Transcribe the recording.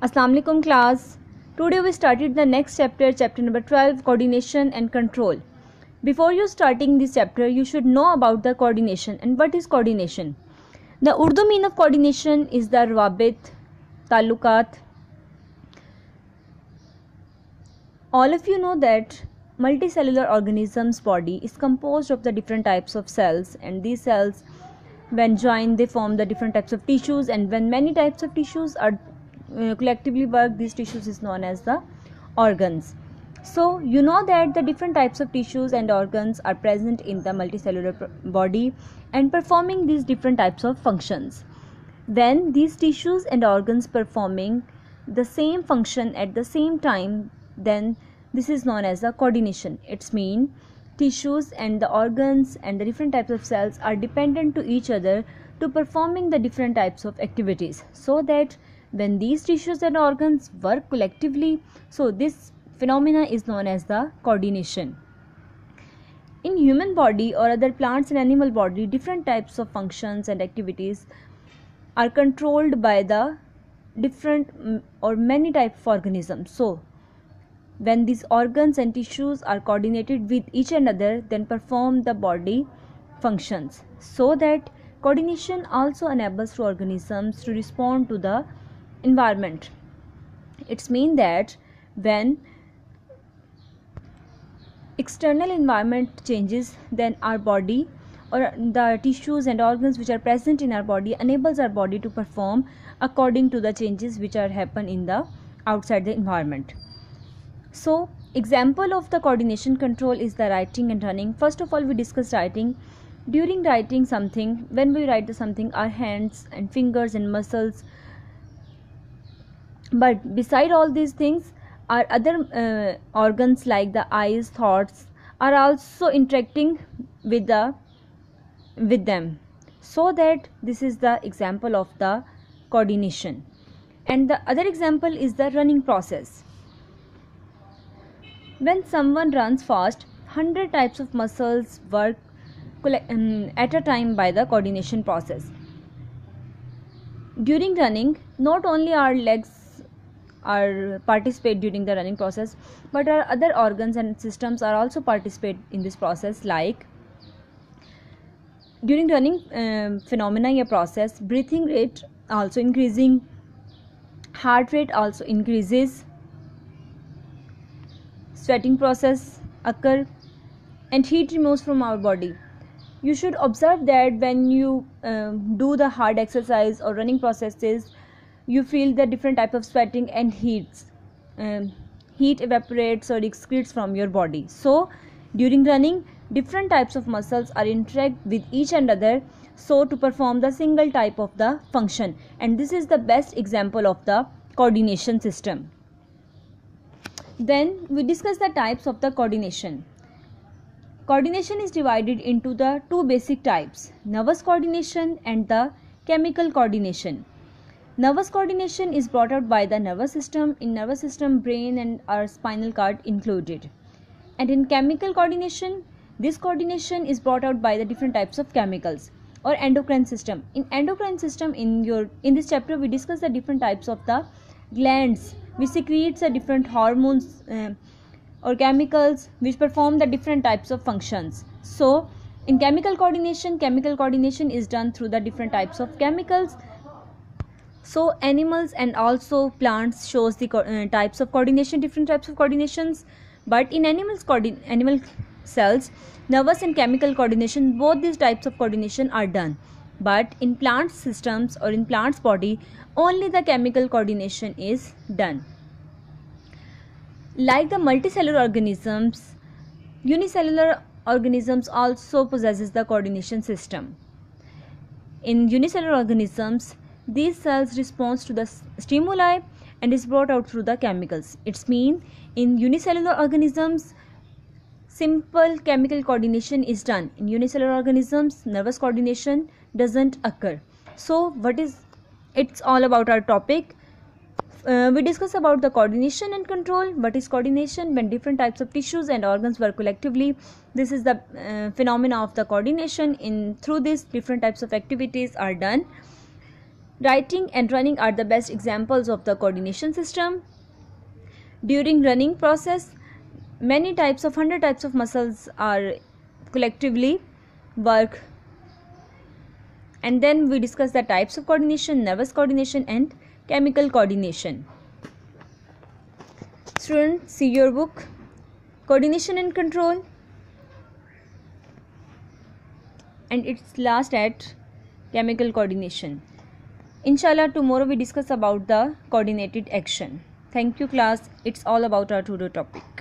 Assalamu alaikum class. Today we started the next chapter, chapter number 12, coordination and control. Before you starting this chapter, you should know about the coordination and what is coordination. The Urdu meaning of coordination is the rawabit, talukat. All of you know that multicellular organism's body is composed of the different types of cells, and these cells when joined they form the different types of tissues, and when many types of tissues are collectively work, these tissues is known as the organs. So you know that the different types of tissues and organs are present in the multicellular body and performing these different types of functions. When these tissues and organs performing the same function at the same time, then this is known as the coordination. It's mean tissues and the organs and the different types of cells are dependent to each other to performing the different types of activities, so that when these tissues and organs work collectively, so this phenomena is known as the coordination. In human body or other plants and animal body, different types of functions and activities are controlled by the different or many types of organisms. So when these organs and tissues are coordinated with each another, then perform the body functions. So that coordination also enables organisms to respond to the environment. It's mean that when external environment changes, then our body or the tissues and organs which are present in our body enables our body to perform according to the changes which are happen in the outside the environment. So example of the coordination control is the writing and running. First of all, we discuss writing. During writing something, when we write something, our hands and fingers and muscles, but beside all these things, our other organs like the eyes, thoughts are also interacting with them, so that this is the example of the coordination. And the other example is the running process. When someone runs fast, 100 types of muscles work at a time by the coordination process. During running, not only our legs are participate during the running process, but our other organs and systems are also participate in this process. Like during running phenomena या process, breathing rate also increasing, heart rate also increases, sweating process occur, and heat removes from our body. You should observe that when you do the hard exercise or running processes, you feel the different type of sweating and heat evaporates or excretes from your body. So during running, different types of muscles are interact with each another, so to perform the single type of the function, and this is the best example of the coordination system. Then we discuss the types of the coordination. Coordination is divided into the two basic types: nervous coordination and the chemical coordination. Nervous coordination is brought out by the nervous system. In nervous system, brain and our spinal cord included. And in chemical coordination, this coordination is brought out by the different types of chemicals or endocrine system. In endocrine system, in this chapter we discuss the different types of the glands which secretes the different hormones or chemicals which perform the different types of functions. So in chemical coordination is done through the different types of chemicals. So animals and also plants shows the types of coordination, different types of coordinations. But in animal cells, nervous and chemical coordination, both these types of coordination are done. But in plant systems or in plant's body, only the chemical coordination is done. Like the multicellular organisms, unicellular organisms also possesses the coordination system. In unicellular organisms, these cells respond to the stimuli and is brought out through the chemicals. It's mean in unicellular organisms, simple chemical coordination is done. In unicellular organisms, nervous coordination doesn't occur. So it's all about our topic. We discuss about the coordination and control. What is coordination? When different types of tissues and organs work collectively, this is the phenomena of the coordination. Through this, different types of activities are done. Writing and running are the best examples of the coordination system. During running process, many types of 100 types of muscles are collectively work, and then we discuss the types of coordination, nervous coordination and chemical coordination. Students, see your book, Coordination and Control, and it's last at chemical coordination. Inshallah, tomorrow we discuss about the coordinated action. Thank you class. It's all about our today topic.